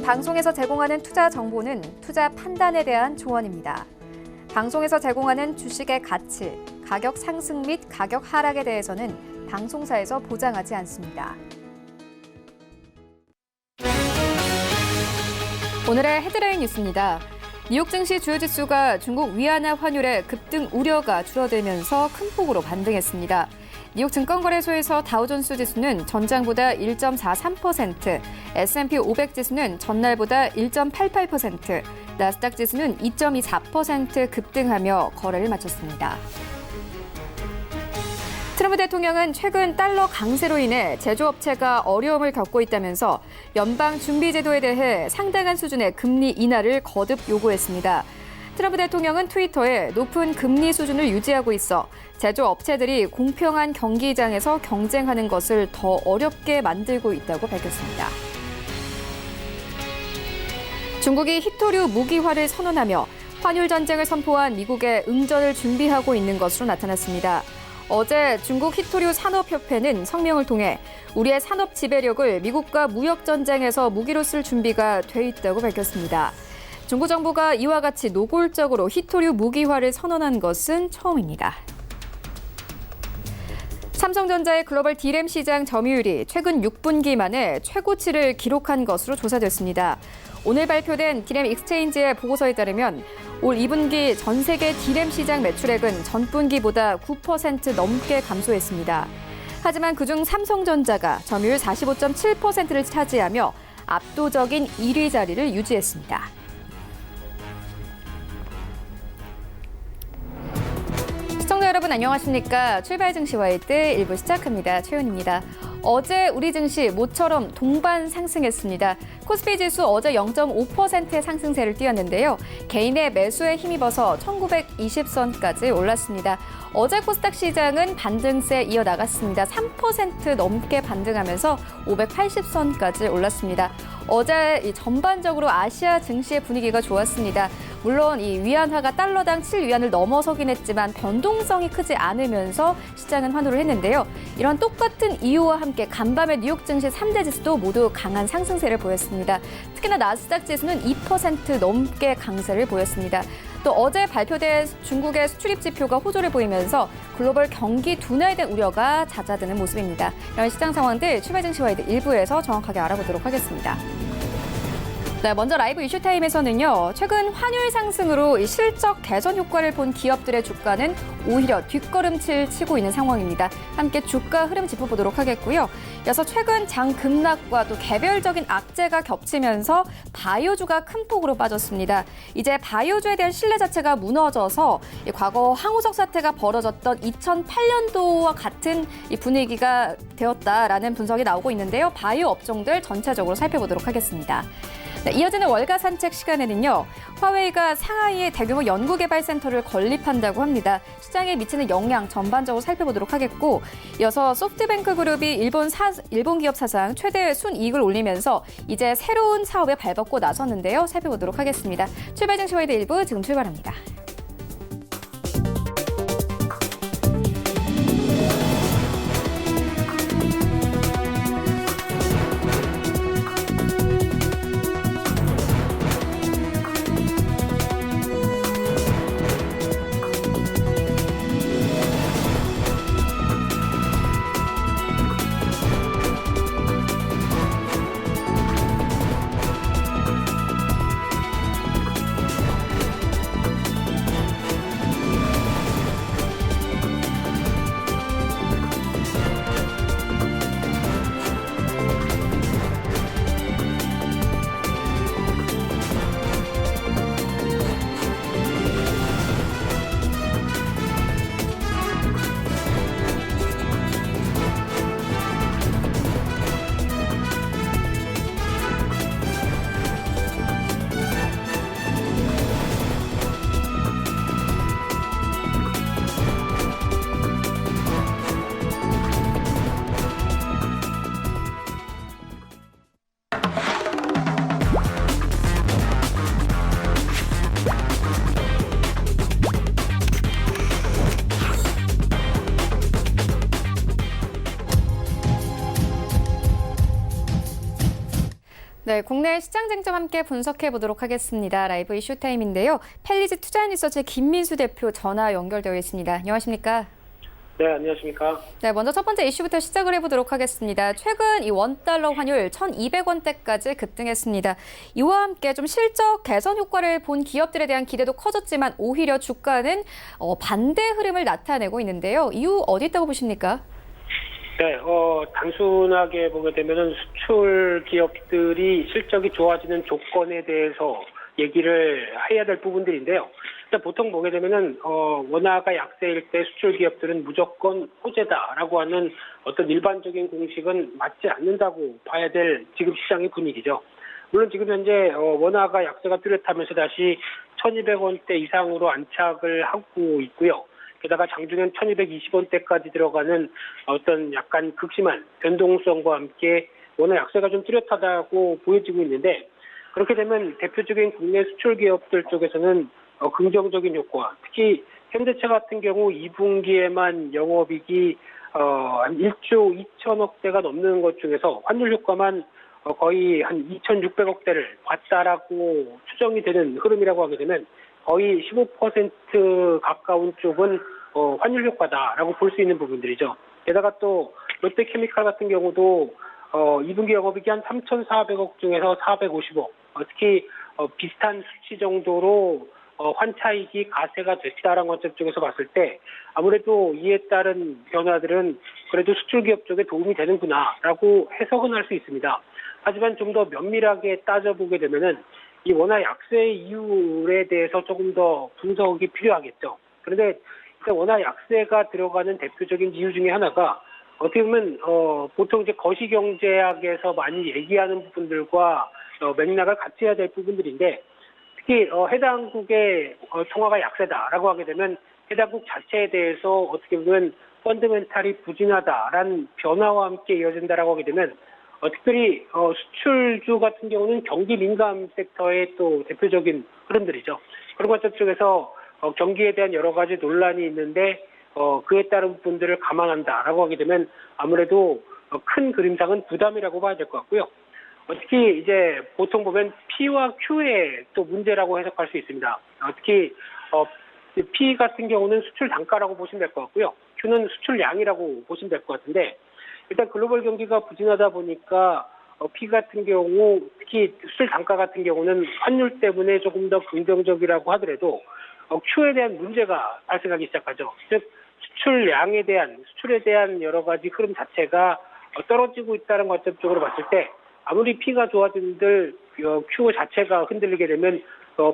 방송에서 제공하는 투자 정보는 투자 판단에 대한 조언입니다. 방송에서 제공하는 주식의 가치, 가격 상승 및 가격 하락에 대해서는 방송사에서 보장하지 않습니다. 오늘의 헤드라인 뉴스입니다. 뉴욕 증시 주요 지수가 중국 위안화 환율의 급등 우려가 줄어들면서 큰 폭으로 반등했습니다. 뉴욕 증권거래소에서 다우존스 지수는 전장보다 1.43%, S&P 500 지수는 전날보다 1.88%, 나스닥 지수는 2.24% 급등하며 거래를 마쳤습니다. 트럼프 대통령은 최근 달러 강세로 인해 제조업체가 어려움을 겪고 있다면서 연방준비제도에 대해 상당한 수준의 금리 인하를 거듭 요구했습니다. 트럼프 대통령은 트위터에 높은 금리 수준을 유지하고 있어 제조업체들이 공평한 경기장에서 경쟁하는 것을 더 어렵게 만들고 있다고 밝혔습니다. 중국이 히토류 무기화를 선언하며 환율 전쟁을 선포한 미국의 응전을 준비하고 있는 것으로 나타났습니다. 어제 중국 히토류 산업협회는 성명을 통해 우리의 산업 지배력을 미국과 무역 전쟁에서 무기로 쓸 준비가 돼 있다고 밝혔습니다. 중국 정부가 이와 같이 노골적으로 히토류 무기화를 선언한 것은 처음입니다. 삼성전자의 글로벌 D램 시장 점유율이 최근 6분기 만에 최고치를 기록한 것으로 조사됐습니다. 오늘 발표된 D램 익스체인지의 보고서에 따르면 올 2분기 전 세계 D램 시장 매출액은 전분기보다 9% 넘게 감소했습니다. 하지만 그중 삼성전자가 점유율 45.7%를 차지하며 압도적인 1위 자리를 유지했습니다. 시청자 여러분 안녕하십니까? 출발 증시 와이드 1부 시작합니다. 최윤입니다. 어제 우리 증시 모처럼 동반 상승했습니다. 코스피 지수 어제 0.5%의 상승세를 띄었는데요. 개인의 매수에 힘입어서 1920선까지 올랐습니다. 어제 코스닥 시장은 반등세 이어나갔습니다. 3% 넘게 반등하면서 580선까지 올랐습니다. 어제 전반적으로 아시아 증시의 분위기가 좋았습니다. 물론 이 위안화가 달러당 7위안을 넘어서긴 했지만 변동성이 크지 않으면서 시장은 환호를 했는데요. 이런 똑같은 이유와 함께 간밤의 뉴욕 증시 3대 지수도 모두 강한 상승세를 보였습니다. 특히나 나스닥 지수는 2% 넘게 강세를 보였습니다. 또 어제 발표된 중국의 수출입 지표가 호조를 보이면서 글로벌 경기 둔화에 대한 우려가 잦아드는 모습입니다. 이런 시장 상황들 출발 증시 와이드 1부에서 정확하게 알아보도록 하겠습니다. 네, 먼저 라이브 이슈타임에서는요. 최근 환율 상승으로 이 실적 개선 효과를 본 기업들의 주가는 오히려 뒷걸음질 치고 있는 상황입니다. 함께 주가 흐름 짚어보도록 하겠고요. 이어서 최근 장 급락과 또 개별적인 악재가 겹치면서 바이오주가 큰 폭으로 빠졌습니다. 이제 바이오주에 대한 신뢰 자체가 무너져서 과거 황우석 사태가 벌어졌던 2008년도와 같은 이 분위기가 되었다라는 분석이 나오고 있는데요. 바이오 업종들 전체적으로 살펴보도록 하겠습니다. 네, 이어지는 월가 산책 시간에는요. 화웨이가 상하이에 대규모 연구개발센터를 건립한다고 합니다. 시장에 미치는 영향 전반적으로 살펴보도록 하겠고 이어서 소프트뱅크 그룹이 일본 기업 사상 최대 순이익을 올리면서 이제 새로운 사업에 발벗고 나섰는데요. 살펴보도록 하겠습니다. 출발 증시 와이드 1부 지금 출발합니다. 네, 국내 시장 쟁점 함께 분석해 보도록 하겠습니다. 라이브 이슈 타임인데요. 펠리즈 투자인리서치 김민수 대표 전화 연결되어 있습니다. 안녕하십니까? 네, 안녕하십니까? 네, 먼저 첫 번째 이슈부터 시작을 해보도록 하겠습니다. 최근 이 원달러 환율 1,200원대까지 급등했습니다. 이와 함께 좀 실적 개선 효과를 본 기업들에 대한 기대도 커졌지만 오히려 주가는 반대 흐름을 나타내고 있는데요. 이유 어디 있다고 보십니까? 네, 단순하게 보게 되면은 수출 기업들이 실적이 좋아지는 조건에 대해서 얘기를 해야 될 부분들인데요. 일단 보통 보게 되면은, 원화가 약세일 때 수출 기업들은 무조건 호재다라고 하는 어떤 일반적인 공식은 맞지 않는다고 봐야 될 지금 시장의 분위기죠. 물론 지금 현재, 원화가 약세가 뚜렷하면서 다시 1,200원대 이상으로 안착을 하고 있고요. 게다가 장중엔 1,220원대까지 들어가는 어떤 약간 극심한 변동성과 함께 원화 약세가 좀 뚜렷하다고 보여지고 있는데, 그렇게 되면 대표적인 국내 수출 기업들 쪽에서는 긍정적인 효과, 특히 현대차 같은 경우 2분기에만 영업이익이 한 1조 2천억대가 넘는 것 중에서 환율 효과만 거의 한 2,600억대를 봤다라고 추정이 되는 흐름이라고 하게 되면 거의 15% 가까운 쪽은 환율 효과다라고 볼 수 있는 부분들이죠. 게다가 또 롯데케미칼 같은 경우도 2분기 영업이익이 한 3,400억 중에서 450억, 특히 비슷한 수치 정도로 환차익이 가세가 됐다라는 관점 쪽에서 봤을 때 아무래도 이에 따른 변화들은 그래도 수출 기업 쪽에 도움이 되는구나라고 해석은 할 수 있습니다. 하지만 좀 더 면밀하게 따져보게 되면은 이 원화 약세 이유에 대해서 조금 더 분석이 필요하겠죠. 그런데 일단 원화 약세가 들어가는 대표적인 이유 중에 하나가 어떻게 보면 보통 이제 거시경제학에서 많이 얘기하는 부분들과 맥락을 같이 해야 될 부분들인데, 특히 해당국의 통화가 약세다라고 하게 되면 해당국 자체에 대해서 어떻게 보면 펀더멘탈이 부진하다라는 변화와 함께 이어진다라고 하게 되면 특별히 수출주 같은 경우는 경기 민감 섹터의 또 대표적인 흐름들이죠. 그런 것들 쪽에서 경기에 대한 여러 가지 논란이 있는데 그에 따른 부분들을 감안한다라고 하게 되면 아무래도 큰 그림상은 부담이라고 봐야 될 것 같고요. 특히 이제 보통 보면 P와 Q의 또 문제라고 해석할 수 있습니다. 특히 P 같은 경우는 수출 단가라고 보시면 될 것 같고요. Q는 수출량이라고 보시면 될 것 같은데, 일단 글로벌 경기가 부진하다 보니까 P 같은 경우 특히 수출 단가 같은 경우는 환율 때문에 조금 더 긍정적이라고 하더라도 Q에 대한 문제가 발생하기 시작하죠. 즉 수출량에 대한 수출에 대한 여러 가지 흐름 자체가 떨어지고 있다는 관점 쪽으로 봤을 때 아무리 P가 좋아진들 Q 자체가 흔들리게 되면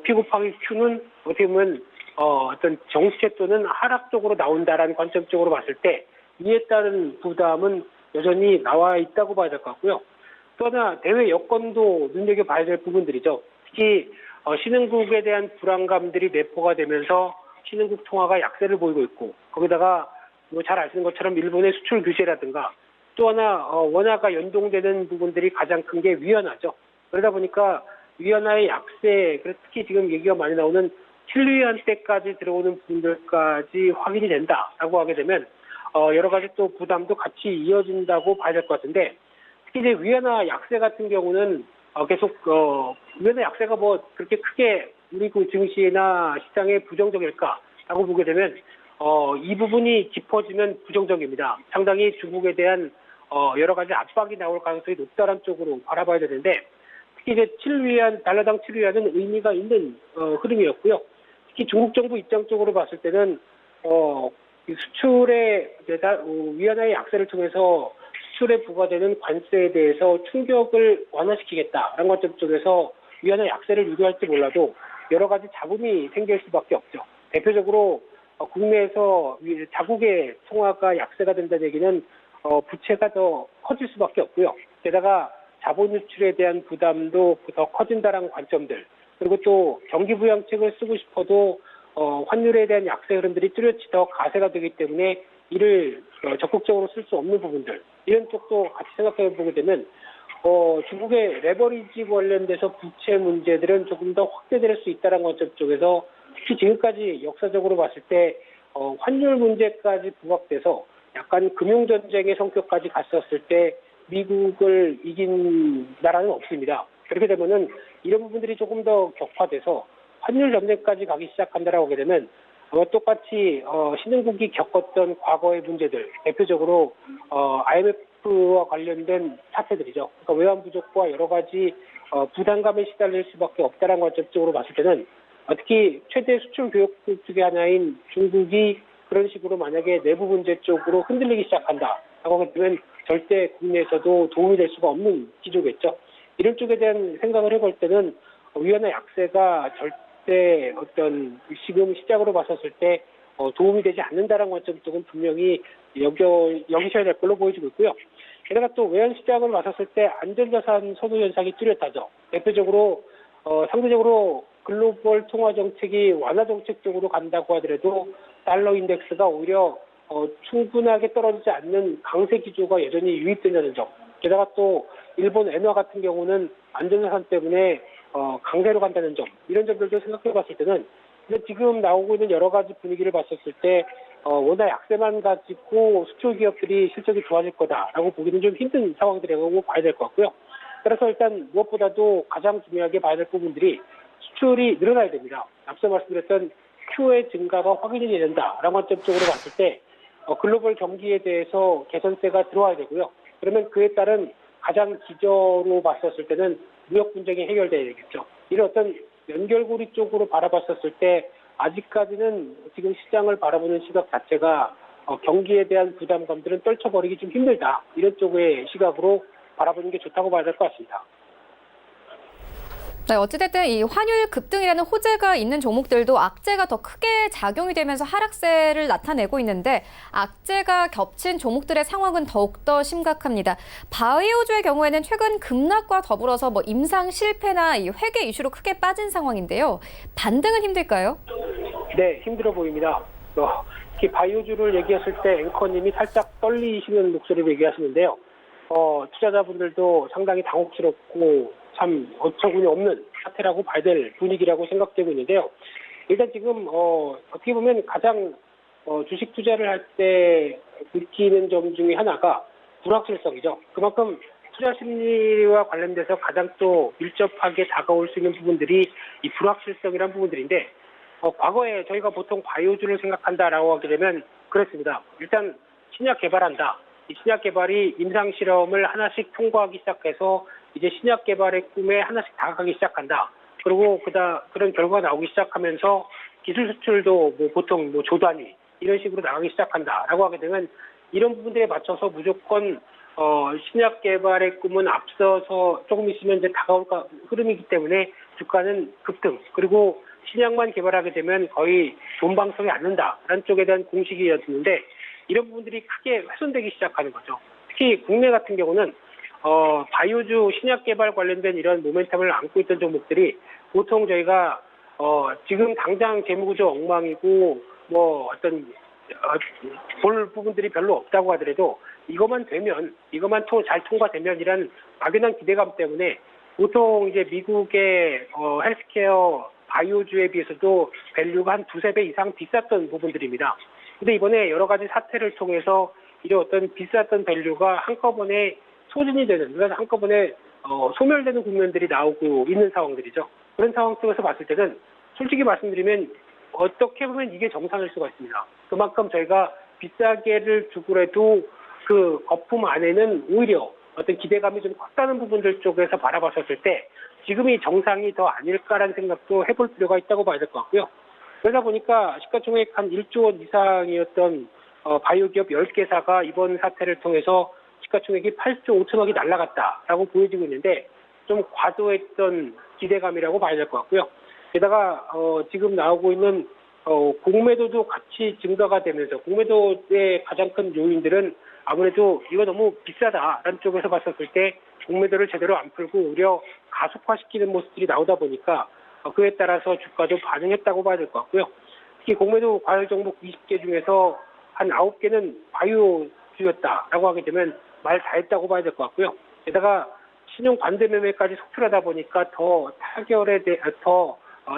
P 곱하기 Q는 어떻게 보면 어떤 정체 또는 하락 쪽으로 나온다라는 관점 쪽으로 봤을 때 이에 따른 부담은 여전히 나와 있다고 봐야 될 것 같고요. 또 하나 대외 여건도 눈여겨봐야 될 부분들이죠. 특히 신흥국에 대한 불안감들이 내포가 되면서 신흥국 통화가 약세를 보이고 있고, 거기다가 뭐 잘 아시는 것처럼 일본의 수출 규제라든가 또 하나 원화가 연동되는 부분들이 가장 큰 게 위안화죠. 그러다 보니까 위안화의 약세, 특히 지금 얘기가 많이 나오는 7위안대까지 들어오는 부분들까지 확인이 된다라고 하게 되면 여러 가지 또 부담도 같이 이어진다고 봐야 될 것 같은데, 특히 이제 위안화 약세 같은 경우는 계속 위안화 약세가 뭐 그렇게 크게 우리 그 증시나 시장에 부정적일까라고 보게 되면 이 부분이 짚어지면 부정적입니다. 상당히 중국에 대한 여러 가지 압박이 나올 가능성이 높다는 쪽으로 바라봐야 되는데, 특히 이제 7위안 달러당 7위안은 의미가 있는 흐름이었고요. 특히 중국 정부 입장 쪽으로 봤을 때는 수출의 위안화의 약세를 통해서 수출에 부과되는 관세에 대해서 충격을 완화시키겠다라는 관점 쪽에서 위안화 약세를 유도할지 몰라도 여러 가지 잡음이 생길 수밖에 없죠. 대표적으로 국내에서 자국의 통화가 약세가 된다는 얘기는 부채가 더 커질 수밖에 없고요. 게다가 자본 유출에 대한 부담도 더 커진다는 관점들, 그리고 또 경기 부양책을 쓰고 싶어도 환율에 대한 약세 흐름들이 뚜렷이 더 가세가 되기 때문에 이를 적극적으로 쓸 수 없는 부분들, 이런 쪽도 같이 생각해 보게 되면 중국의 레버리지 관련돼서 부채 문제들은 조금 더 확대될 수 있다는 관점 쪽에서 특히 지금까지 역사적으로 봤을 때 환율 문제까지 부각돼서 약간 금융전쟁의 성격까지 갔었을 때 미국을 이긴 나라는 없습니다. 그렇게 되면은 이런 부분들이 조금 더 격화돼서 환율 전쟁까지 가기 시작한다라고 하게 되면 똑같이 신흥국이 겪었던 과거의 문제들, 대표적으로 IMF와 관련된 사태들이죠. 그러니까 외환 부족과 여러 가지 부담감에 시달릴 수밖에 없다는 관점적으로 봤을 때는 특히 최대 수출 교역국 중의 하나인 중국이 그런 식으로 만약에 내부 문제 쪽으로 흔들리기 시작한다라고 하게 되면 절대 국내에서도 도움이 될 수가 없는 기조겠죠. 이런 쪽에 대한 생각을 해볼 때는 위안화 약세가 절대 어떤 지금 시작으로 봤었을 때 도움이 되지 않는다는 관점 쪽은 분명히 여기셔야 될 걸로 보여지고 있고요. 게다가 또 외환 시장을 봤었을 때 안전자산 선호 현상이 뚜렷하죠. 대표적으로 상대적으로 글로벌 통화 정책이 완화 정책 쪽으로 간다고 하더라도 달러 인덱스가 오히려 충분하게 떨어지지 않는 강세 기조가 여전히 유입된다는 점. 게다가 또 일본 엔화 같은 경우는 안전자산 때문에 강세로 간다는 점. 이런 점들도 생각해 봤을 때는 근데 지금 나오고 있는 여러 가지 분위기를 봤었을 때 워낙 약세만 가지고 수출 기업들이 실적이 좋아질 거다라고 보기는 좀 힘든 상황들이라고 봐야 될 것 같고요. 그래서 일단 무엇보다도 가장 중요하게 봐야 될 부분들이 수출이 늘어나야 됩니다. 앞서 말씀드렸던 Q의 증가가 확인이 된다라는 관점적으로 봤을 때 글로벌 경기에 대해서 개선세가 들어와야 되고요. 그러면 그에 따른 가장 기저로 봤었을 때는 무역 분쟁이 해결돼야 되겠죠. 이런 어떤 연결고리 쪽으로 바라봤었을 때 아직까지는 지금 시장을 바라보는 시각 자체가 경기에 대한 부담감들은 떨쳐버리기 좀 힘들다. 이런 쪽의 시각으로 바라보는 게 좋다고 봐야 될 것 같습니다. 네, 어찌됐든 이 환율 급등이라는 호재가 있는 종목들도 악재가 더 크게 작용이 되면서 하락세를 나타내고 있는데 악재가 겹친 종목들의 상황은 더욱더 심각합니다. 바이오주의 경우에는 최근 급락과 더불어서 임상 실패나 이 회계 이슈로 크게 빠진 상황인데요. 반등은 힘들까요? 네, 힘들어 보입니다. 특히 바이오주를 얘기했을 때 앵커님이 살짝 떨리시는 목소리로 얘기하시는데요. 투자자분들도 상당히 당혹스럽고 참 어처구니 없는 사태라고 봐야 될 분위기라고 생각되고 있는데요. 일단 지금 어떻게 보면 가장 주식 투자를 할 때 느끼는 점 중에 하나가 불확실성이죠. 그만큼 투자 심리와 관련돼서 가장 또 밀접하게 다가올 수 있는 부분들이 이 불확실성이라는 부분들인데 과거에 저희가 보통 바이오주를 생각한다라고 하게 되면 그렇습니다. 일단 신약 개발한다. 이 신약 개발이 임상 실험을 하나씩 통과하기 시작해서 이제 신약 개발의 꿈에 하나씩 다가가기 시작한다. 그리고 그런 결과가 나오기 시작하면서 기술 수출도 보통 조 단위 이런 식으로 나가기 시작한다라고 하게 되면 이런 부분들에 맞춰서 무조건 신약 개발의 꿈은 앞서서 조금 있으면 이제 다가올 흐름이기 때문에 주가는 급등. 그리고 신약만 개발하게 되면 거의 돈방석이 않는다라는 쪽에 대한 공식이었는데 이런 부분들이 크게 훼손되기 시작하는 거죠. 특히 국내 같은 경우는 바이오주 신약 개발 관련된 이런 모멘텀을 안고 있던 종목들이 보통 저희가 지금 당장 재무구조 엉망이고 어떤 볼 부분들이 별로 없다고 하더라도 이것만 잘 통과되면 이런 막연한 기대감 때문에 보통 이제 미국의 헬스케어 바이오주에 비해서도 밸류가 한 두세 배 이상 비쌌던 부분들입니다. 근데 이번에 여러 가지 사태를 통해서 이런 어떤 비쌌던 밸류가 한꺼번에 소진이 되는, 그래서 한꺼번에 소멸되는 국면들이 나오고 있는 상황들이죠. 그런 상황 속에서 봤을 때는 솔직히 말씀드리면 어떻게 보면 이게 정상일 수가 있습니다. 그만큼 저희가 비싸게를 주고라도 그 거품 안에는 오히려 어떤 기대감이 좀 컸다는 부분들 쪽에서 바라봤었을 때 지금이 정상이 더 아닐까라는 생각도 해볼 필요가 있다고 봐야 될 것 같고요. 그러다 보니까 시가총액 한 1조 원 이상이었던 바이오 기업 10개사가 이번 사태를 통해서 시가총액이 8조 5천억이 날아갔다라고 보여지고 있는데 좀 과도했던 기대감이라고 봐야 될 것 같고요. 게다가 지금 나오고 있는 공매도도 같이 증가가 되면서 공매도의 가장 큰 요인들은 아무래도 이거 너무 비싸다라는 쪽에서 봤었을 때 공매도를 제대로 안 풀고 오히려 가속화시키는 모습들이 나오다 보니까 그에 따라서 주가도 반응했다고 봐야 될 것 같고요. 특히 공매도 과열 종목 20개 중에서 한 9개는 바이오주였다라고 하게 되면 말 다 했다고 봐야 될 것 같고요. 게다가 신용 반대 매매까지 속출하다 보니까 더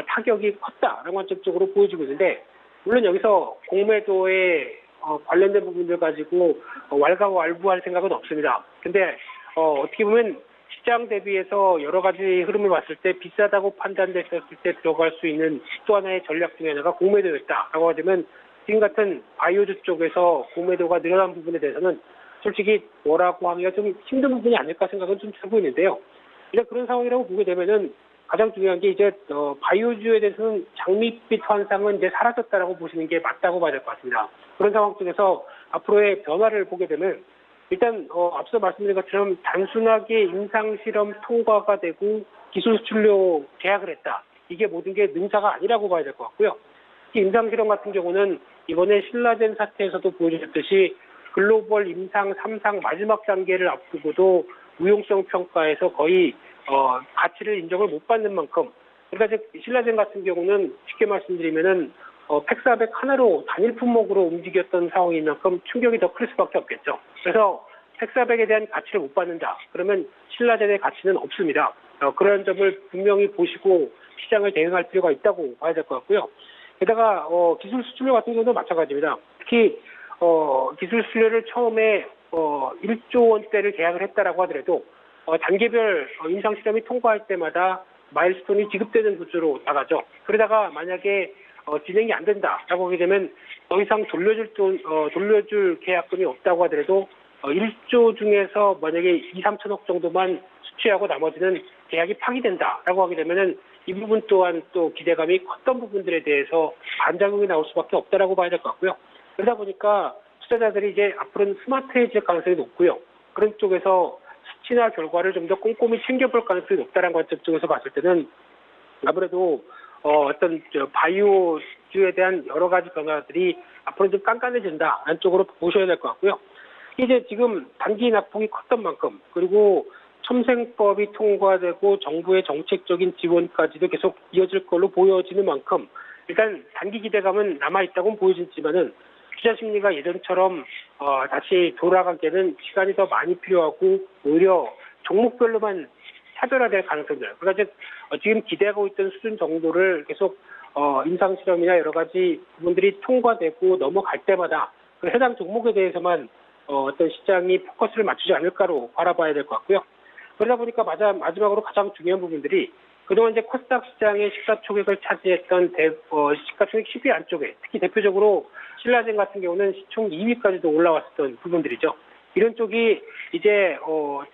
타격이 컸다라는 관점적으로 보여지고 있는데 물론 여기서 공매도에 관련된 부분들 가지고 왈가왈부할 생각은 없습니다. 근데 어떻게 보면 시장 대비해서 여러 가지 흐름을 봤을 때 비싸다고 판단됐었을 때 들어갈 수 있는 또 하나의 전략 중에 하나가 공매도였다라고 하면 지금 같은 바이오주 쪽에서 공매도가 늘어난 부분에 대해서는 솔직히 뭐라고 하기가 좀 힘든 부분이 아닐까 생각은 좀 들고 있는데요. 일단 그런 상황이라고 보게 되면은 가장 중요한 게 이제 바이오주에 대해서는 장밋빛 환상은 이제 사라졌다라고 보시는 게 맞다고 봐야 될 것 같습니다. 그런 상황 속에서 앞으로의 변화를 보게 되면 일단 앞서 말씀드린 것처럼 단순하게 임상실험 통과가 되고 기술 수출료 계약을 했다. 이게 모든 게 능사가 아니라고 봐야 될 것 같고요. 특히 임상실험 같은 경우는 이번에 신라젠 사태에서도 보여주셨듯이 글로벌 임상 3상 마지막 단계를 앞두고도 무용성 평가에서 거의 가치를 인정을 못 받는 만큼, 그러니까 신라젠 같은 경우는 쉽게 말씀드리면은 팩400 하나로 단일 품목으로 움직였던 상황인 만큼 충격이 더 클 수밖에 없겠죠. 그래서 팩400에 대한 가치를 못 받는다. 그러면 신라젠의 가치는 없습니다. 그런 점을 분명히 보시고 시장을 대응할 필요가 있다고 봐야 될 것 같고요. 게다가 기술 수출료 같은 경우도 마찬가지입니다. 특히 기술 수출료를 처음에 1조 원대를 계약을 했다라고 하더라도 단계별 임상 실험이 통과할 때마다 마일스톤이 지급되는 구조로 나가죠. 그러다가 만약에 진행이 안 된다라고 하게 되면 더 이상 돌려줄 계약금이 없다고 하더라도 1조 중에서 만약에 2, 3천억 정도만 수취하고 나머지는 계약이 파기된다라고 하게 되면은 이 부분 또한 또 기대감이 컸던 부분들에 대해서 반작용이 나올 수밖에 없다라고 봐야 될 것 같고요. 그러다 보니까 투자자들이 이제 앞으로는 스마트해질 가능성이 높고요. 그런 쪽에서 수치나 결과를 좀 더 꼼꼼히 챙겨볼 가능성이 높다는 관점 쪽에서 봤을 때는 아무래도 어떤 바이오주에 대한 여러 가지 변화들이 앞으로 좀 깐깐해진다라는 쪽으로 보셔야 될 것 같고요. 이제 지금 단기 낙폭이 컸던 만큼, 그리고 첨생법이 통과되고 정부의 정책적인 지원까지도 계속 이어질 걸로 보여지는 만큼 일단 단기 기대감은 남아있다고는 보여지지만은 투자 심리가 예전처럼 다시 돌아가기에는 시간이 더 많이 필요하고 오히려 종목별로만 차별화될 가능성들. 그러니까 지금 기대하고 있던 수준 정도를 계속 임상 실험이나 여러 가지 부분들이 통과되고 넘어갈 때마다 그 해당 종목에 대해서만 어떤 시장이 포커스를 맞추지 않을까로 바라봐야 될 것 같고요. 그러다 보니까 마지막으로 가장 중요한 부분들이 그동안 이제 코스닥 시장의 시가총액을 차지했던 시가총액 10위 안쪽에, 특히 대표적으로 신라젠 같은 경우는 시총 2위까지도 올라왔었던 부분들이죠. 이런 쪽이 이제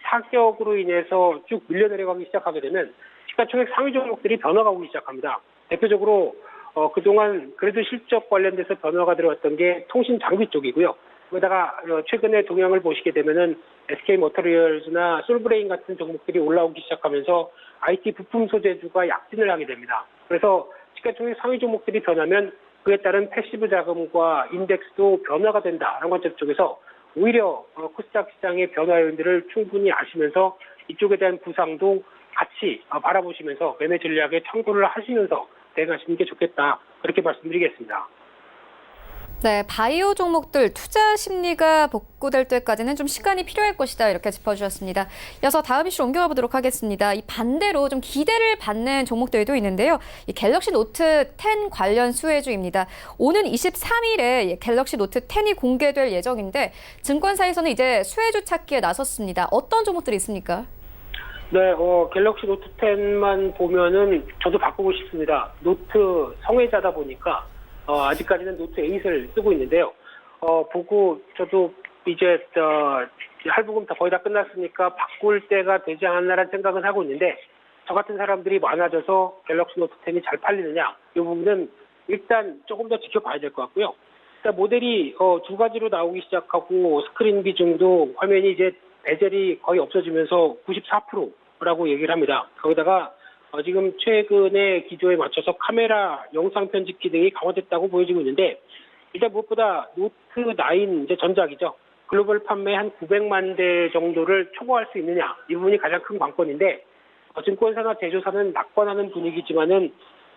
타격으로 인해서 쭉 밀려내려가기 시작하게 되면 시가총액 상위 종목들이 변화가 오기 시작합니다. 대표적으로 그동안 그래도 실적 관련돼서 변화가 들어왔던 게 통신 장비 쪽이고요. 거기다가 최근에 동향을 보시게 되면은 SK 머터리얼즈나 솔브레인 같은 종목들이 올라오기 시작하면서 IT 부품 소재주가 약진을 하게 됩니다. 그래서 시가총액 상위 종목들이 변하면 그에 따른 패시브 자금과 인덱스도 변화가 된다라는 관점 쪽에서 오히려 코스닥 시장의 변화 요인들을 충분히 아시면서 이쪽에 대한 부상도 같이 바라보시면서 매매 전략에 참고를 하시면서 대응하시는 게 좋겠다. 그렇게 말씀드리겠습니다. 네, 바이오 종목들 투자 심리가 복구될 때까지는 좀 시간이 필요할 것이다 이렇게 짚어주셨습니다. 이어서 다음 이슈로 옮겨가 보도록 하겠습니다. 이 반대로 좀 기대를 받는 종목들도 있는데요. 이 갤럭시 노트 10 관련 수혜주입니다. 오는 23일에 갤럭시 노트 10이 공개될 예정인데 증권사에서는 이제 수혜주 찾기에 나섰습니다. 어떤 종목들이 있습니까? 네, 갤럭시 노트 10만 보면은 저도 바꾸고 싶습니다. 노트 성애자다 보니까 아직까지는 노트 8을 쓰고 있는데요. 보고 저도 이제 할부금 다 거의 다 끝났으니까 바꿀 때가 되지 않았나라는 생각은 하고 있는데 저 같은 사람들이 많아져서 갤럭시 노트 10이 잘 팔리느냐 이 부분은 일단 조금 더 지켜봐야 될 것 같고요. 일단 모델이 두 가지로 나오기 시작하고 스크린 비중도 화면이 이제 베젤이 거의 없어지면서 94%라고 얘기를 합니다. 거기다가 지금 최근의 기조에 맞춰서 카메라, 영상 편집기 등이 강화됐다고 보여지고 있는데 일단 무엇보다 노트 9 이제 전작이죠. 글로벌 판매 한 900만 대 정도를 초과할 수 있느냐 이 부분이 가장 큰 관건인데 증권사나 제조사는 낙관하는 분위기지만은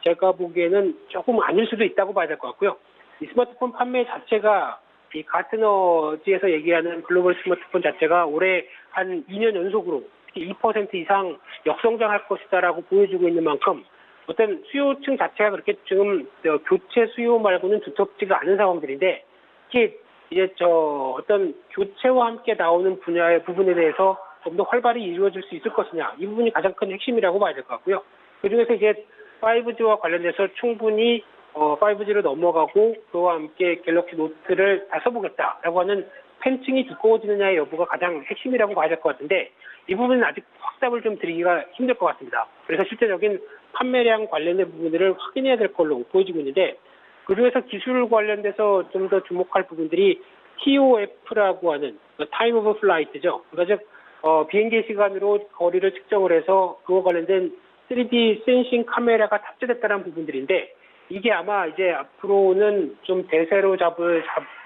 제가 보기에는 조금 아닐 수도 있다고 봐야 될 것 같고요. 이 스마트폰 판매 자체가 이 가트너지에서 얘기하는 글로벌 스마트폰 자체가 올해 한 2년 연속으로 특히 2% 이상 역성장할 것이다라고 보여주고 있는 만큼 어떤 수요층 자체가 그렇게 지금 교체 수요 말고는 두텁지가 않은 상황들인데 특히 이제 어떤 교체와 함께 나오는 분야의 부분에 대해서 좀 더 활발히 이루어질 수 있을 것이냐, 이 부분이 가장 큰 핵심이라고 봐야 될 것 같고요. 그중에서 이제 5G와 관련돼서 충분히 5G로 넘어가고 그와 함께 갤럭시 노트를 다 써보겠다라고 하는 팬층이 두꺼워지느냐의 여부가 가장 핵심이라고 봐야 될 것 같은데, 이 부분은 아직 확답을 좀 드리기가 힘들 것 같습니다. 그래서 실제적인 판매량 관련된 부분들을 확인해야 될 걸로 보여지고 있는데, 그중에서 기술 관련돼서 좀 더 주목할 부분들이 TOF라고 하는 타임 오브 플라이트죠. 그러니까 즉 비행기 시간으로 거리를 측정을 해서 그와 관련된 3D 센싱 카메라가 탑재됐다는 부분들인데, 이게 아마 이제 앞으로는 좀 대세로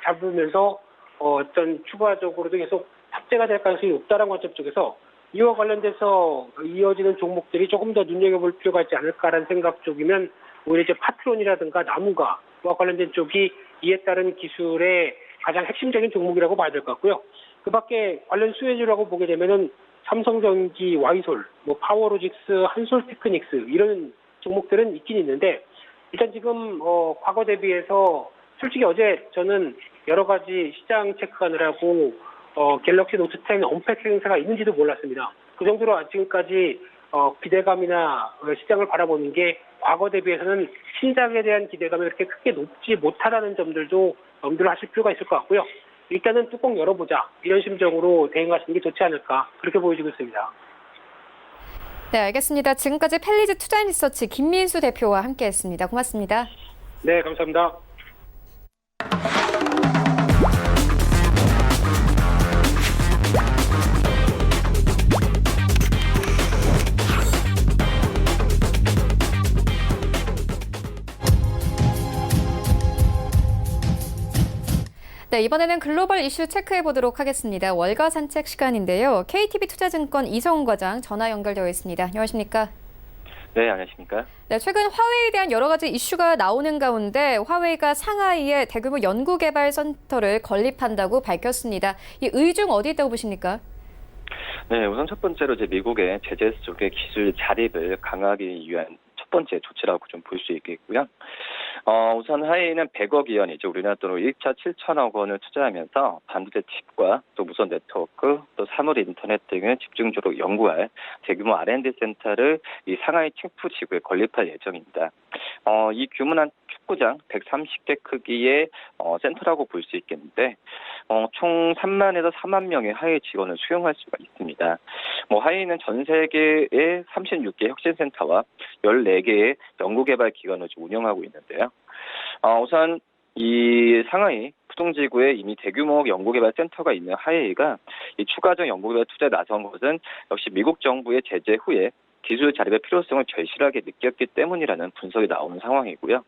잡으면서 어떤 추가적으로도 계속 탑재가 될 가능성이 높다는 관점 쪽에서 이와 관련돼서 이어지는 종목들이 조금 더 눈여겨볼 필요가 있지 않을까라는 생각 쪽이면, 오히려 이제 파트론이라든가 나무가와 관련된 쪽이 이에 따른 기술의 가장 핵심적인 종목이라고 봐야 될 것 같고요. 그 밖에 관련 수혜주라고 보게 되면은 삼성전기, 와이솔, 파워로직스, 한솔테크닉스 이런 종목들은 있긴 있는데, 일단 지금 과거 대비해서 솔직히 어제 저는 여러 가지 시장 체크하느라고 갤럭시 노트 10 언팩 행사가 있는지도 몰랐습니다. 그 정도로 지금까지 기대감이나 시장을 바라보는 게 과거 대비해서는 신작에 대한 기대감이 그렇게 크게 높지 못하다는 점들도 염두를 하실 필요가 있을 것 같고요. 일단은 뚜껑 열어보자, 이런 심정으로 대응하시는 게 좋지 않을까, 그렇게 보여지고 있습니다. 네, 알겠습니다. 지금까지 펠리즈 투자인리서치 김민수 대표와 함께했습니다. 고맙습니다. 네, 감사합니다. 네, 이번에는 글로벌 이슈 체크해 보도록 하겠습니다. 월가 산책 시간인데요. KTB 투자증권 이성훈 과장 전화 연결되어 있습니다. 안녕하십니까? 네, 안녕하십니까? 네, 최근 화웨이에 대한 여러 가지 이슈가 나오는 가운데 화웨이가 상하이에 대규모 연구개발센터를 건립한다고 밝혔습니다. 이 의중 어디 있다고 보십니까? 네, 우선 첫 번째로 이제 미국의 제재 쪽의 기술 자립을 강화하기 위한 첫 번째 조치라고 좀 볼 수 있겠고요. 우선 화웨이는 100억 위안이죠. 우리나라 돈으로 1차 7천억 원을 투자하면서 반도체 칩과 또 무선 네트워크, 또 사물 인터넷 등을 집중적으로 연구할 대규모 R&D 센터를 이 상하이 칭푸 지구에 건립할 예정입니다. 이 규모는 축구장 130개 크기의 센터라고 볼 수 있겠는데, 총 3만에서 4만 명의 화웨이 직원을 수용할 수가 있습니다. 화웨이는 전 세계의 36개 혁신센터와 14개의 연구개발 기관을 운영하고 있는데요. 우선 이 상하이 푸동지구에 이미 대규모 연구개발 센터가 있는 화웨이가 이 추가적 연구개발 투자에 나선 것은 역시 미국 정부의 제재 후에 기술 자립의 필요성을 절실하게 느꼈기 때문이라는 분석이 나오는 상황이고요.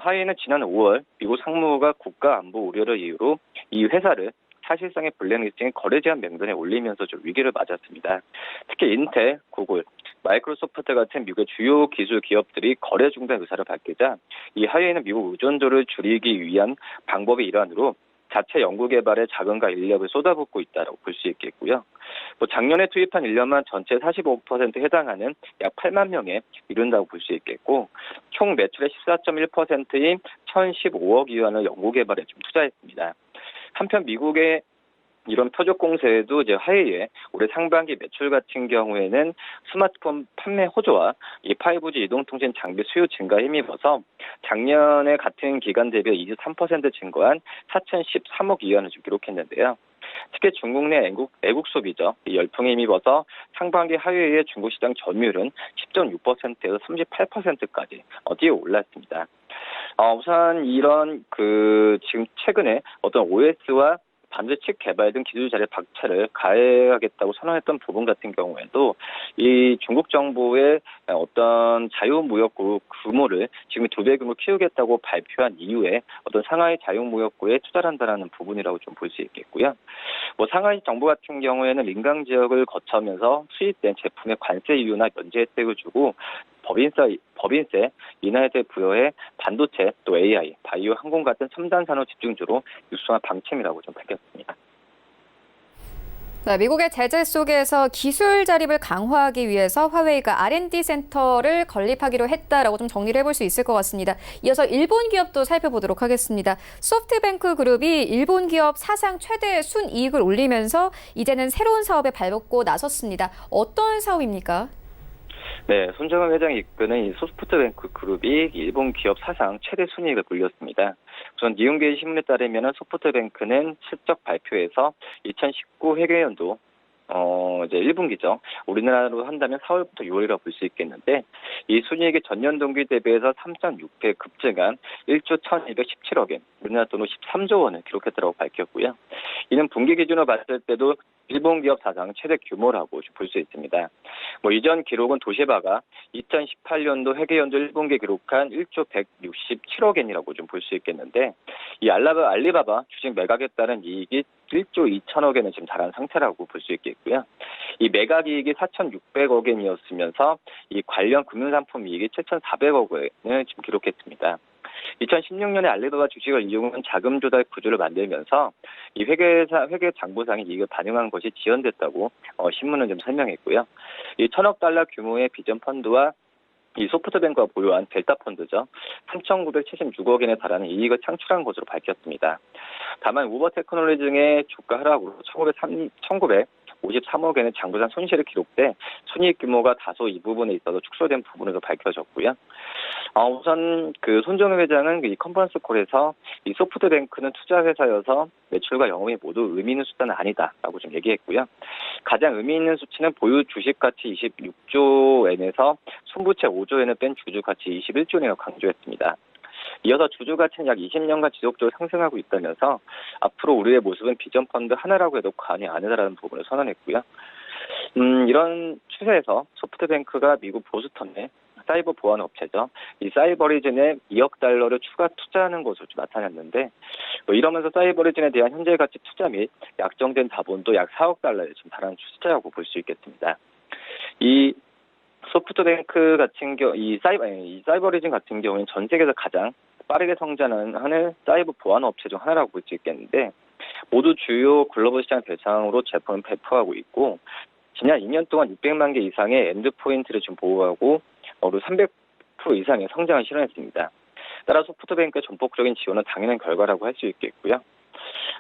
화웨이는 지난 5월 미국 상무부가 국가 안보 우려를 이유로 이 회사를 사실상의 블랙리스팅의 거래 제한 명단에 올리면서 좀 위기를 맞았습니다. 특히 인텔, 구글, 마이크로소프트 같은 미국의 주요 기술 기업들이 거래 중단 의사를 밝히자 이 화웨이는 미국 의존도를 줄이기 위한 방법의 일환으로 자체 연구개발에 자금과 인력을 쏟아붓고 있다고 볼 수 있겠고요. 작년에 투입한 인력만 전체 45%에 해당하는 약 8만 명에 이른다고 볼 수 있겠고, 총 매출의 14.1%인 1,015억 위안을 연구개발에 좀 투자했습니다. 한편 미국의 이런 표적 공세에도 이제 화웨이의 올해 상반기 매출 같은 경우에는 스마트폰 판매 호조와 이 5G 이동통신 장비 수요 증가에 힘입어서 작년에 같은 기간 대비 23% 증가한 4,013억 위안을 기록했는데요. 특히 중국 내 애국 소비죠. 이 열풍에 힘입어서 상반기 화웨이의 중국 시장 점유율은 10.6%에서 38%까지 뛰어 올랐습니다. 우선 이런 지금 최근에 어떤 OS와 반도체 칩 개발 등 기술 자립 박차를 가해하겠다고 선언했던 부분 같은 경우에도 이 중국 정부의 어떤 자유무역 규모를 지금 2배 규모 키우겠다고 발표한 이후에 어떤 상하이 자유무역구에 투자를 한다는 부분이라고 좀 볼 수 있겠고요. 상하이 정부 같은 경우에는 민간 지역을 거쳐면서 수입된 제품의 관세 이유나 면제 혜택을 주고 법인세 인하 혜택 부여해 반도체, 또 AI, 바이오, 항공 같은 첨단 산업 집중주로 육성한 방침이라고 좀 밝혔습니다. 네, 미국의 제재 속에서 기술 자립을 강화하기 위해서 화웨이가 R&D 센터를 건립하기로 했다라고 좀 정리를 해볼 수 있을 것 같습니다. 이어서 일본 기업도 살펴보도록 하겠습니다. 소프트뱅크 그룹이 일본 기업 사상 최대 순이익을 올리면서 이제는 새로운 사업에 발벗고 나섰습니다. 어떤 사업입니까? 네, 손정은 회장이 이끄는 이 소프트뱅크 그룹이 일본 기업 사상 최대 순이익을 올렸습니다. 우선 니혼게이 신문에 따르면 소프트뱅크는 실적 발표에서 2019 회계연도 이제 1분기죠. 우리나라로 한다면 4월부터 6월이라고 볼 수 있겠는데, 이 순이익이 전년 동기 대비해서 3.6배 급증한 1조 1,217억 엔, 우리나라 돈으로 13조 원을 기록했다고 밝혔고요. 이는 분기 기준으로 봤을 때도 일본 기업 사상 최대 규모라고 볼 수 있습니다. 이전 기록은 도시바가 2018년도 회계연도 1분기에 기록한 1조 167억 엔이라고 좀 볼 수 있겠는데, 이 알리바바 주식 매각에 따른 이익이 1조 2천억 엔에 지금 달한 상태라고 볼 수 있겠고요. 이 매각 이익이 4,600억 엔이었으면서 이 관련 금융상품 이익이 7,400억 엔을 지금 기록했습니다. 2016년에 알리바바 주식을 이용한 자금 조달 구조를 만들면서 이 회계 장부상의 이익을 반영한 것이 지연됐다고 신문은 좀 설명했고요. 이 1,000억 달러 규모의 비전 펀드와 이 소프트뱅크가 보유한 델타 펀드죠. 3,976억 엔에 달하는 이익을 창출한 것으로 밝혔습니다. 다만 우버 테크놀로지의 주가 하락으로 1,953억 엔의 장부상 손실이 기록돼 순이익 규모가 다소 이 부분에 있어서 축소된 부분으로 밝혀졌고요. 우선 그 손정은 회장은 이 컨퍼런스 콜에서 이 소프트뱅크는 투자 회사여서 매출과 영업이 모두 의미 있는 숫자는 아니다라고 좀 얘기했고요. 가장 의미 있는 수치는 보유 주식 가치 26조 엔에서 순부채 5조 엔을 뺀 주주 가치 21조 엔을 강조했습니다. 이어서 주주 가치는 약 20년간 지속적으로 상승하고 있다면서 앞으로 우리의 모습은 비전 펀드 하나라고 해도 과언이 아니다라는 부분을 선언했고요. 이런 추세에서 소프트뱅크가 미국 보스턴의 사이버 보안 업체죠. 이 사이버리즌에 2억 달러를 추가 투자하는 것으로 좀 나타났는데, 이러면서 사이버리즌에 대한 현재 가치 투자 및 약정된 자본도 약 4억 달러에 좀 달하는 추세라고 볼 수 있겠습니다. 이 소프트뱅크 같은 이 사이버리즌 같은 경우는 전 세계에서 가장 빠르게 성장하는 사이버 보안 업체 중 하나라고 볼 수 있겠는데, 모두 주요 글로벌 시장 대상으로 제품을 배포하고 있고, 지난 2년 동안 600만 개 이상의 엔드포인트를 좀 보호하고 300% 이상의 성장을 실현했습니다. 따라 소프트뱅크의 전폭적인 지원은 당연한 결과라고 할 수 있겠고요.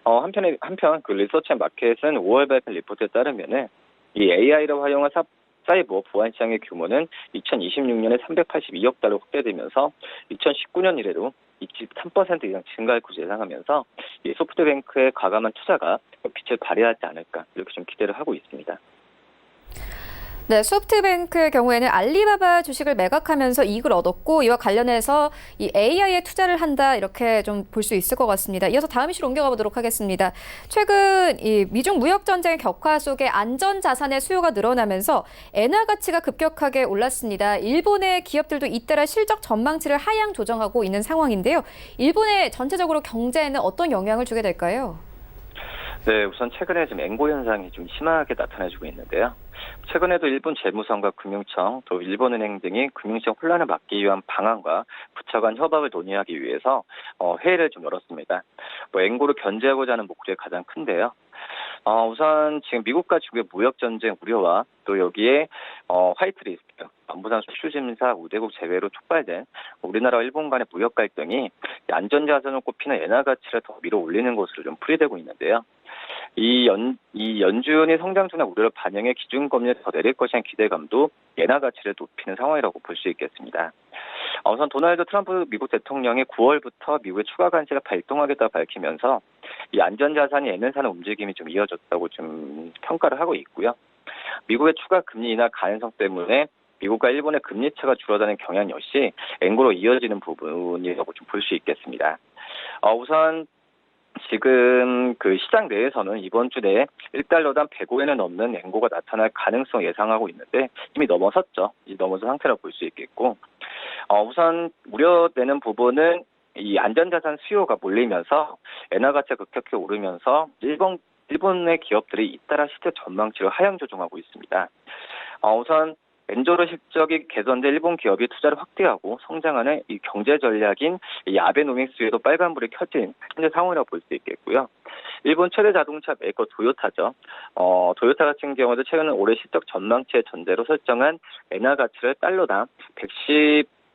한편 그 리서치 앤 마켓은 5월 발표 리포트에 따르면은 이 AI를 활용한 사이버 보안 시장의 규모는 2026년에 382억 달러 확대되면서 2019년 이래로 23% 이상 증가할 것으로 예상하면서 이 소프트뱅크의 과감한 투자가 빛을 발휘하지 않을까 이렇게 좀 기대를 하고 있습니다. 네, 소프트뱅크의 경우에는 알리바바 주식을 매각하면서 이익을 얻었고, 이와 관련해서 이 AI에 투자를 한다 이렇게 좀 볼 수 있을 것 같습니다. 이어서 다음 이슈로 옮겨가 보도록 하겠습니다. 최근 이 미중 무역 전쟁의 격화 속에 안전 자산의 수요가 늘어나면서 엔화 가치가 급격하게 올랐습니다. 일본의 기업들도 잇따라 실적 전망치를 하향 조정하고 있는 상황인데요. 일본의 전체적으로 경제에는 어떤 영향을 주게 될까요? 네, 우선 최근에 지금 앵고 현상이 좀 심하게 나타나주고 있는데요. 최근에도 일본 재무성과 금융청, 또 일본은행 등이 금융시장 혼란을 막기 위한 방안과 부처 간 협업을 논의하기 위해서 회의를 좀 열었습니다. 앵고를 견제하고자 하는 목적이 가장 큰데요. 우선 지금 미국과 중국의 무역 전쟁 우려와 또 여기에 화이트 리스트, 안보상 수출 심사 우대국 제외로 촉발된 우리나라와 일본 간의 무역 갈등이 안전자산으로 꼽히는 엔화 가치를 더 밀어 올리는 것으로 좀 풀이되고 있는데요. 이 연준이 성장률 우려를 반영해 기준금리를 더 내릴 것이라는 기대감도 엔화 가치를 높이는 상황이라고 볼 수 있겠습니다. 우선 도널드 트럼프 미국 대통령이 9월부터 미국의 추가 관세를 발동하겠다고 밝히면서 이 안전자산이 엔을 사는 움직임이 좀 이어졌다고 좀 평가를 하고 있고요. 미국의 추가 금리 인하 가능성 때문에 미국과 일본의 금리 차가 줄어드는 경향 역시 앵고로 이어지는 부분이라고 좀 볼 수 있겠습니다. 우선 지금 그 시장 내에서는 이번 주 내에 1달러당 105엔을 넘는 앵고가 나타날 가능성 예상하고 있는데 이미 넘어섰죠. 넘어선 상태라고 볼 수 있겠고, 우선 우려되는 부분은 이 안전자산 수요가 몰리면서 엔화 가치가 급격히 오르면서 일본의 기업들이 잇따라 시세 전망치를 하향 조정하고 있습니다. 우선 엔조로 실적이 개선된 일본 기업이 투자를 확대하고 성장하는 이 경제 전략인 이 아베노믹스에도 빨간불이 켜진 현재 상황이라고 볼 수 있겠고요. 일본 최대 자동차 메이커 토요타죠. 토요타 같은 경우도 최근 올해 실적 전망치의 전제로 설정한 엔화 가치를 달러당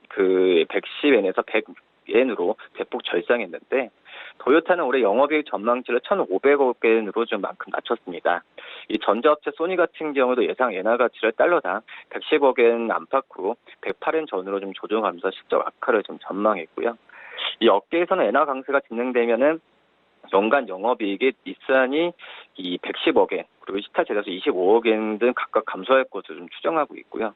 110엔에서 100엔으로 대폭 절상했는데 토요타는 올해 영업이익 전망치를 1,500억 엔으로 좀 만큼 낮췄습니다. 이 전자업체 소니 같은 경우도 예상 엔화 가치를 달러당 110억 엔 안팎으로 108엔 전으로 좀 조정하면서 실적 악화를 좀 전망했고요. 이 업계에서는 엔화 강세가 진행되면은 연간 영업이익이 리산이 이 110억 엔, 그리고 시타 제대에서 25억 엔 등 각각 감소할 것으로 좀 추정하고 있고요.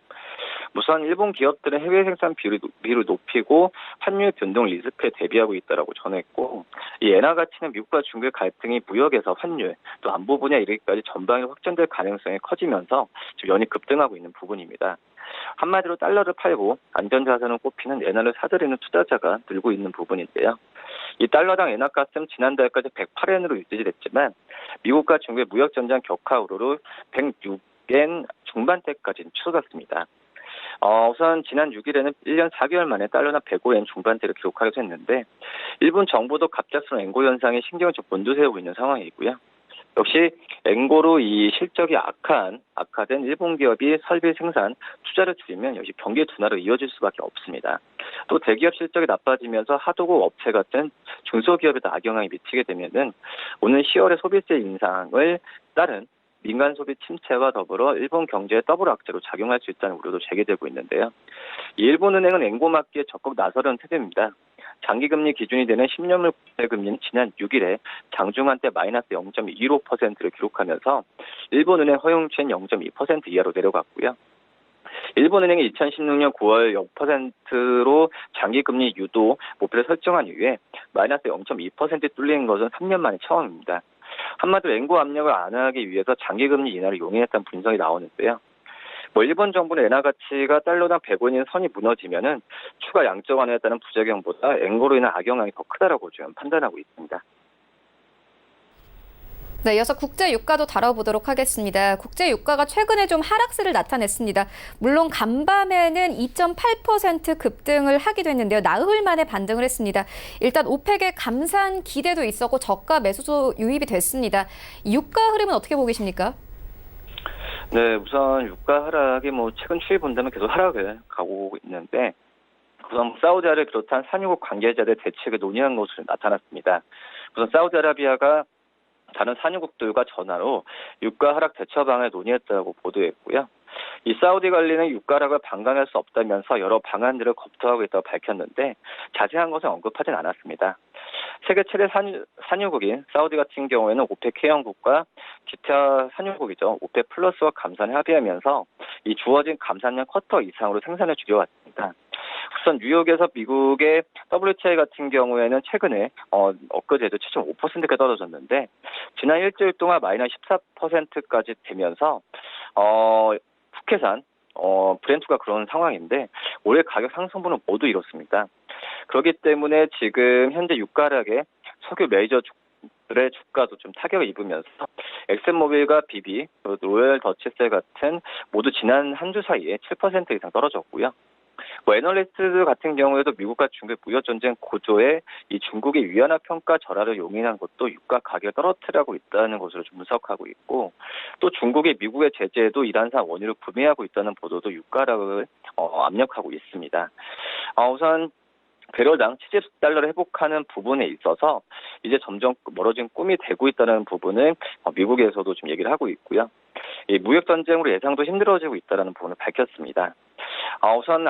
우선 일본 기업들은 해외 생산 비율을 높이고 환율 변동 리스크에 대비하고 있다라고 전했고, 이 엔화 가치는 미국과 중국의 갈등이 무역에서 환율, 또 안보 분야 이르기까지 전방위로 확전될 가능성이 커지면서 지금 연이 급등하고 있는 부분입니다. 한마디로 달러를 팔고 안전자산을 꼽히는 엔화를 사들이는 투자자가 늘고 있는 부분인데요. 이 달러당 엔화 값은 지난달까지 108엔으로 유지됐지만 미국과 중국의 무역 전쟁 격화우로 106엔 중반대까지는 추락했습니다. 우선 지난 6일에는 1년 4개월 만에 달러당 105엔 중반대를 기록하기도 했는데 일본 정부도 갑작스러운 엔고 현상에 신경을 좀 곤두세우고 있는 상황이고요. 역시 엔고로 이 실적이 악화된 일본 기업이 설비 생산, 투자를 줄이면 역시 경기 둔화로 이어질 수밖에 없습니다. 또 대기업 실적이 나빠지면서 하도급 업체 같은 중소기업에도 악영향이 미치게 되면은 오는 10월에 소비세 인상을 따른 민간 소비 침체와 더불어 일본 경제에 더블 악재로 작용할 수 있다는 우려도 제기되고 있는데요. 일본은행은 엔고 막기에 적극 나서려는 태세입니다. 장기금리 기준이 되는 10년물 국채금리는 지난 6일에 장중한 때 마이너스 0.25%를 기록하면서 일본은행 허용치인 0.2% 이하로 내려갔고요. 일본은행이 2016년 9월 0%로 장기금리 유도 목표를 설정한 이후에 마이너스 0.2% 뚫리는 것은 3년 만에 처음입니다. 한마디로 엔고 압력을 완화하기 위해서 장기금리 인하를 용인했다는 분석이 나오는데요. 일본 정부는 엔화 가치가 달러당 100원인 선이 무너지면은 추가 양적 완화에 따른 부작용보다 엔고로 인한 악영향이 더 크다라고 지금 판단하고 있습니다. 네, 이어서 국제 유가도 다뤄보도록 하겠습니다. 국제 유가가 최근에 좀 하락세를 나타냈습니다. 물론 간밤에는 2.8% 급등을 하기도 했는데요. 나흘 만에 반등을 했습니다. 일단 오펙의 감산 기대도 있었고 저가 매수도 유입이 됐습니다. 유가 흐름은 어떻게 보고 계십니까? 네, 우선 유가 하락이 최근 추이 본다면 계속 하락을 가고 있는데 우선 사우디아라비아를 비롯한 산유국 관계자들 대책을 논의한 것으로 나타났습니다. 우선 사우디아라비아가 다른 산유국들과 전화로 유가 하락 대처 방안을 논의했다고 보도했고요. 이 사우디 관리는 유가 하락을 방관할 수 없다면서 여러 방안들을 검토하고 있다고 밝혔는데 자세한 것은 언급하진 않았습니다. 세계 최대 산유국인 사우디 같은 경우에는 오펙 회원국과 기타 산유국이죠. 오펙 플러스와 감산에 합의하면서 이 주어진 감산량 쿼터 이상으로 생산을 줄여왔습니다. 우선 뉴욕에서 미국의 WTI 같은 경우에는 최근에 엊그제도 7.5%가 떨어졌는데 지난 일주일 동안 마이너스 14%까지 되면서 북해산 브렌트가 그런 상황인데 올해 가격 상승분은 모두 이렇습니다. 그렇기 때문에 지금 현재 유가 하락에 석유 메이저들의 주가도 좀 타격을 입으면서 엑센모빌과 비비, 로열 더치셀 같은 모두 지난 한 주 사이에 7% 이상 떨어졌고요. 애널리스트 같은 경우에도 미국과 중국의 무역 전쟁 고조에 이 중국의 위안화 평가 절하를 용인한 것도 유가 가격을 떨어뜨리고 있다는 것으로 좀 분석하고 있고 또 중국이 미국의 제재에도 이란산 원유를 구매하고 있다는 보도도 유가 하락을 압력하고 있습니다. 우선 배럴당 70달러를 회복하는 부분에 있어서 이제 점점 멀어진 꿈이 되고 있다는 부분을 미국에서도 좀 얘기를 하고 있고요. 이 무역 전쟁으로 예상도 힘들어지고 있다는 부분을 밝혔습니다. 우선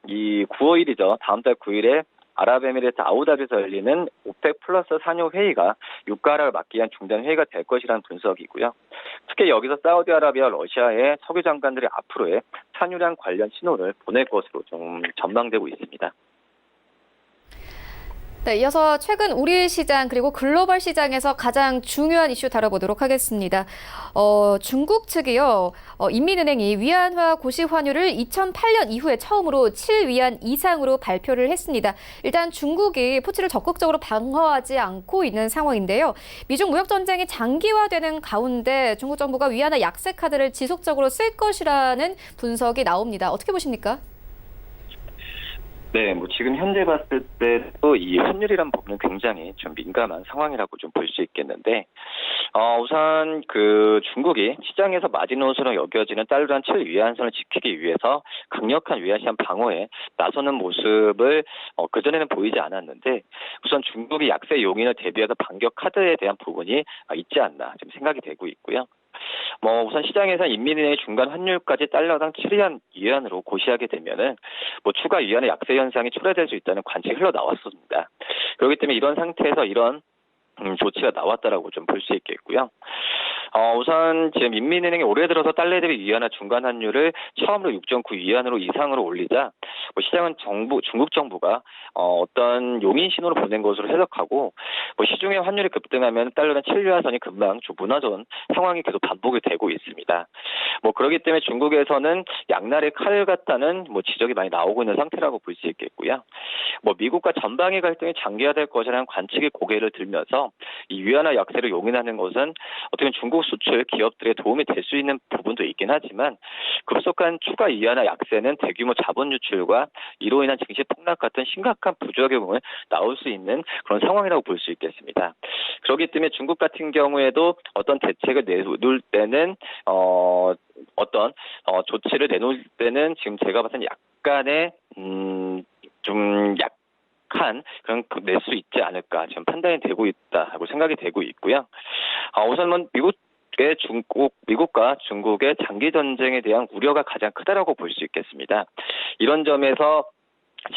이 9월 1일이죠. 다음 달 9일에 아랍에미리트 아부다비에서 열리는 오펙 플러스 산유 회의가 유가 하락을 막기 위한 중단 회의가 될 것이라는 분석이고요. 특히 여기서 사우디아라비아, 러시아의 석유 장관들이 앞으로의 산유량 관련 신호를 보낼 것으로 좀 전망되고 있습니다. 네, 이어서 최근 우리 시장 그리고 글로벌 시장에서 가장 중요한 이슈 다뤄보도록 하겠습니다. 중국 측이요, 인민은행이 위안화 고시 환율을 2008년 이후에 처음으로 7위안 이상으로 발표를 했습니다. 일단 중국이 포치를 적극적으로 방어하지 않고 있는 상황인데요. 미중 무역 전쟁이 장기화되는 가운데 중국 정부가 위안화 약세 카드를 지속적으로 쓸 것이라는 분석이 나옵니다. 어떻게 보십니까? 네, 뭐 지금 현재 봤을 때도 이 환율이란 부분은 굉장히 좀 민감한 상황이라고 좀 볼 수 있겠는데, 우선 그 중국이 시장에서 마지노선으로 여겨지는 달러란 7 위안선을 지키기 위해서 강력한 위안시장 방어에 나서는 모습을 그전에는 보이지 않았는데, 우선 중국이 약세 용인을 대비해서 반격 카드에 대한 부분이 있지 않나 좀 생각이 되고 있고요. 우선 시장에서 인민은행의 중간 환율까지 달러당 7위안 위안으로 고시하게 되면은 추가 위안의 약세 현상이 초래될 수 있다는 관측이 흘러나왔습니다. 그렇기 때문에 이런 상태에서 이런 조치가 나왔다라고 좀 볼 수 있겠고요. 우선 지금 인민은행이 올해 들어서 달러 대비 위안화 중간 환율을 처음으로 6.9 위안으로 이상으로 올리자 시장은 중국 정부가 어떤 용인 신호를 보낸 것으로 해석하고 시중의 환율이 급등하면 달러는 7위안선이 금방 좀 무너진 상황이 계속 반복이 되고 있습니다. 그렇기 때문에 중국에서는 양날의 칼 같다는 지적이 많이 나오고 있는 상태라고 볼 수 있겠고요. 미국과 전방위 갈등이 장기화될 것이라는 관측이 고개를 들면서 이 위안화 약세를 용인하는 것은 어떻게 보면 중국 수출 기업들의 도움이 될 수 있는 부분도 있긴 하지만 급속한 추가 위안화 약세는 대규모 자본 유출과 이로 인한 증시 폭락 같은 심각한 부작용을 나올 수 있는 그런 상황이라고 볼 수 있겠습니다. 그렇기 때문에 중국 같은 경우에도 어떤 대책을 내놓을 때는 어떤 조치를 내놓을 때는 지금 제가 봤을 때는 약간의 좀 약한 그런 낼 수 있지 않을까 지금 판단이 되고 있다고 생각이 되고 있고요. 우선은 미국과 중국의 장기 전쟁에 대한 우려가 가장 크다라고 볼 수 있겠습니다. 이런 점에서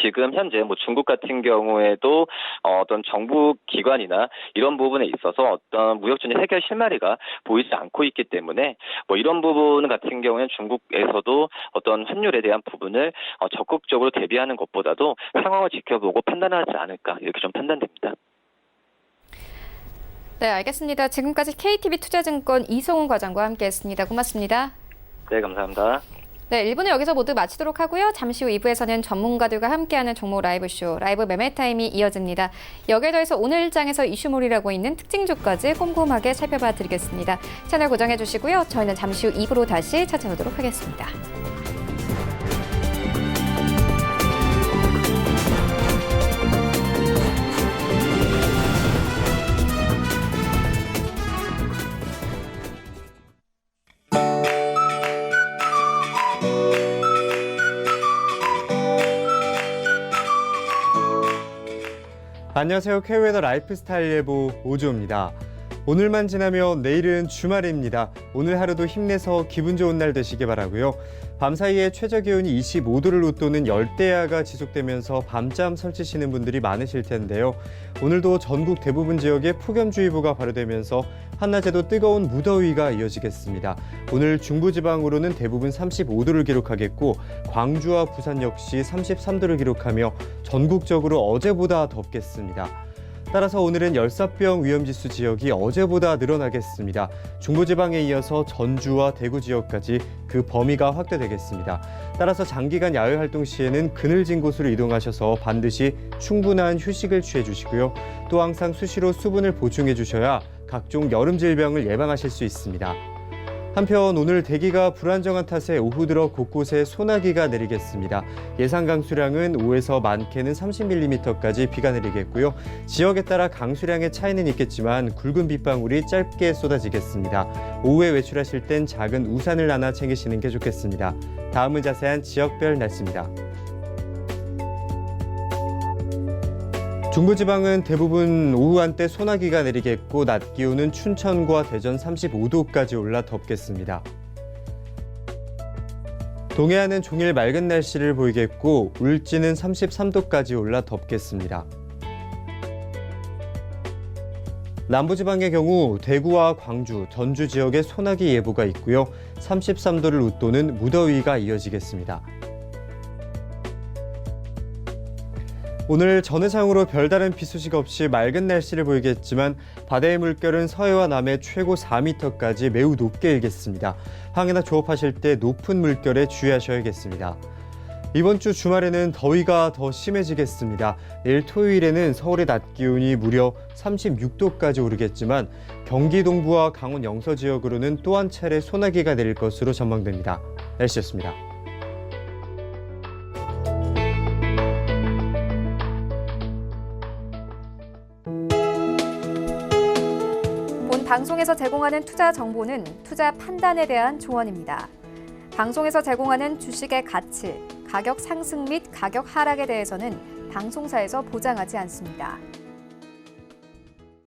지금 현재 중국 같은 경우에도 어떤 정부 기관이나 이런 부분에 있어서 어떤 무역전쟁 해결 실마리가 보이지 않고 있기 때문에 이런 부분 같은 경우에는 중국에서도 어떤 환율에 대한 부분을 적극적으로 대비하는 것보다도 상황을 지켜보고 판단하지 않을까 이렇게 좀 판단됩니다. 네, 알겠습니다. 지금까지 KTB 투자증권 이성훈 과장과 함께했습니다. 고맙습니다. 네, 감사합니다. 네, 1부는 여기서 모두 마치도록 하고요. 잠시 후 2부에서는 전문가들과 함께하는 종목 라이브쇼, 라이브 매매 타임이 이어집니다. 여기에 더해서 오늘 일장에서 이슈몰이라고 있는 특징주까지 꼼꼼하게 살펴봐 드리겠습니다. 채널 고정해 주시고요. 저희는 잠시 후 2부로 다시 찾아오도록 하겠습니다. 안녕하세요. K웨더 라이프스타일 예보 오주호입니다. 오늘만 지나면 내일은 주말입니다. 오늘 하루도 힘내서 기분 좋은 날 되시기 바라고요. 밤사이에 최저기온이 25도를 웃도는 열대야가 지속되면서 밤잠 설치시는 분들이 많으실 텐데요. 오늘도 전국 대부분 지역에 폭염주의보가 발효되면서 한낮에도 뜨거운 무더위가 이어지겠습니다. 오늘 중부지방으로는 대부분 35도를 기록하겠고 광주와 부산 역시 33도를 기록하며 전국적으로 어제보다 덥겠습니다. 따라서 오늘은 열사병 위험지수 지역이 어제보다 늘어나겠습니다. 중부지방에 이어서 전주와 대구 지역까지 그 범위가 확대되겠습니다. 따라서 장기간 야외 활동 시에는 그늘진 곳으로 이동하셔서 반드시 충분한 휴식을 취해 주시고요. 또 항상 수시로 수분을 보충해 주셔야 각종 여름 질병을 예방하실 수 있습니다. 한편 오늘 대기가 불안정한 탓에 오후 들어 곳곳에 소나기가 내리겠습니다. 예상 강수량은 5에서 많게는 30mm까지 비가 내리겠고요. 지역에 따라 강수량의 차이는 있겠지만 굵은 빗방울이 짧게 쏟아지겠습니다. 오후에 외출하실 땐 작은 우산을 하나 챙기시는 게 좋겠습니다. 다음은 자세한 지역별 날씨입니다. 중부지방은 대부분 오후 한때 소나기가 내리겠고 낮 기온은 춘천과 대전 35도까지 올라 덥겠습니다. 동해안은 종일 맑은 날씨를 보이겠고 울진은 33도까지 올라 덥겠습니다. 남부지방의 경우 대구와 광주, 전주 지역에 소나기 예보가 있고요. 33도를 웃도는 무더위가 이어지겠습니다. 오늘 전해상으로 별다른 비 소식 없이 맑은 날씨를 보이겠지만 바다의 물결은 서해와 남해 최고 4m까지 매우 높게 일겠습니다. 항해나 조업하실 때 높은 물결에 주의하셔야겠습니다. 이번 주 주말에는 더위가 더 심해지겠습니다. 내일 토요일에는 서울의 낮 기온이 무려 36도까지 오르겠지만 경기 동부와 강원 영서 지역으로는 또 한 차례 소나기가 내릴 것으로 전망됩니다. 날씨였습니다. 방송에서 제공하는 투자 정보는 투자 판단에 대한 조언입니다. 방송에서 제공하는 주식의 가치, 가격 상승 및 가격 하락에 대해서는 방송사에서 보장하지 않습니다.